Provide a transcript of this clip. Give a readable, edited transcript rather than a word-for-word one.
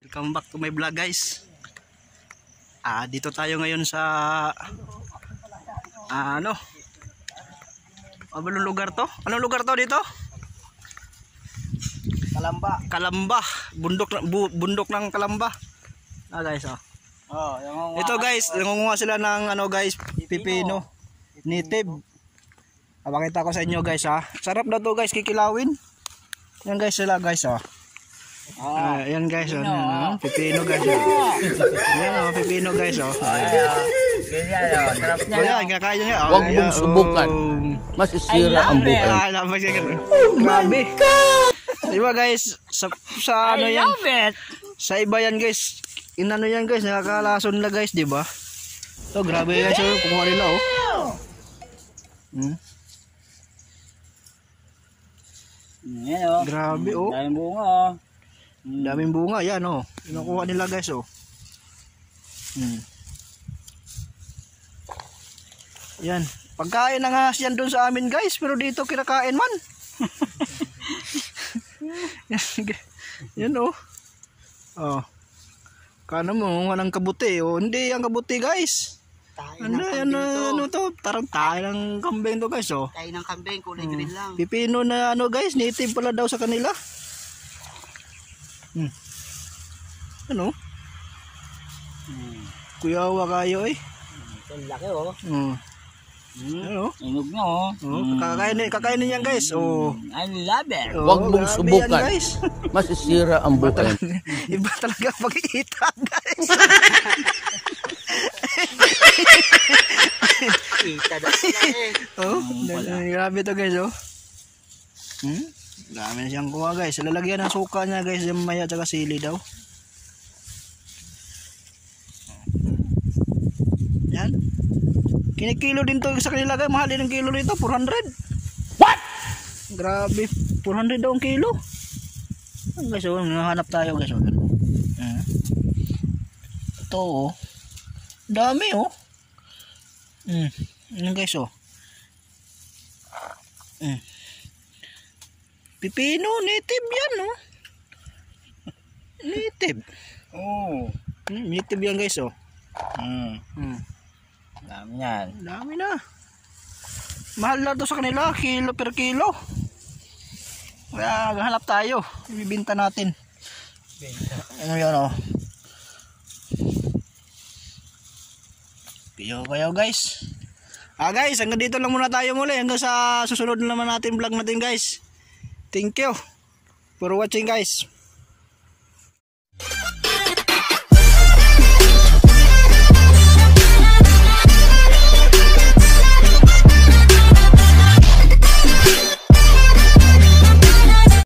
Welcome back to my vlog, guys. Dito tayo ngayon sa ano? Anong lugar to? Anong lugar to dito? Kalamba. Kalamba, bundok ng Kalamba. Guys, ito guys, nangunguha sila ng ano guys, pipino native. Pakita ko sa inyo guys sarap na to guys, kikilawin. Yan guys sila guys yan guys pipino guys. Yan pipino guys Ayan, kakain niya. Huwag mong subukan. Masisira ang buhay. Grabe. Diba guys, sa ano yan? Sa iba yan guys. Inano yan guys, nakakalason na guys, diba? So grabe guys, kumuha nila Grabe Daming bunga Daming bunga yan Kinukuha nila guys Yan. Pagkain na nga yan doon sa amin guys, pero dito kinakain man. Yan Kano mo ng kabuti hindi ang kabuti guys. Ano to? Parang tayo ng kambing to guys Tayo ng kambing, kulay green lang. Pipino na guys, native pala daw sa kanila. Ano? Kuyawa kayo Ang laki Ano? Inog na Kakainin yan guys. I love it. Huwag mong subukan. Guys. Masisira ang buhay. Iba talaga pag-iita guys. Kita na sila Grabe to guys Dami na siyang kuha guys. Lalagyan ng suka niya guys, yung maya at sili daw. Yan. Kinikilo din to sa kanila guys. Mahal din ang kilo nito, 400. What? Grabe, 400 daw ang kilo. Guys, nahanap tayo guys. Ito dami Yan guys pipino native yan native. Native yan guys Dami yan. Dami na. Mahal na to sa kanila, kilo per kilo. Kaya hanap tayo, ibibenta natin. Ano yan Kayo guys. Guys, hanggang dito lang muna tayo muli. Hanggang sa susunod naman natin vlog natin guys. Thank you for watching guys.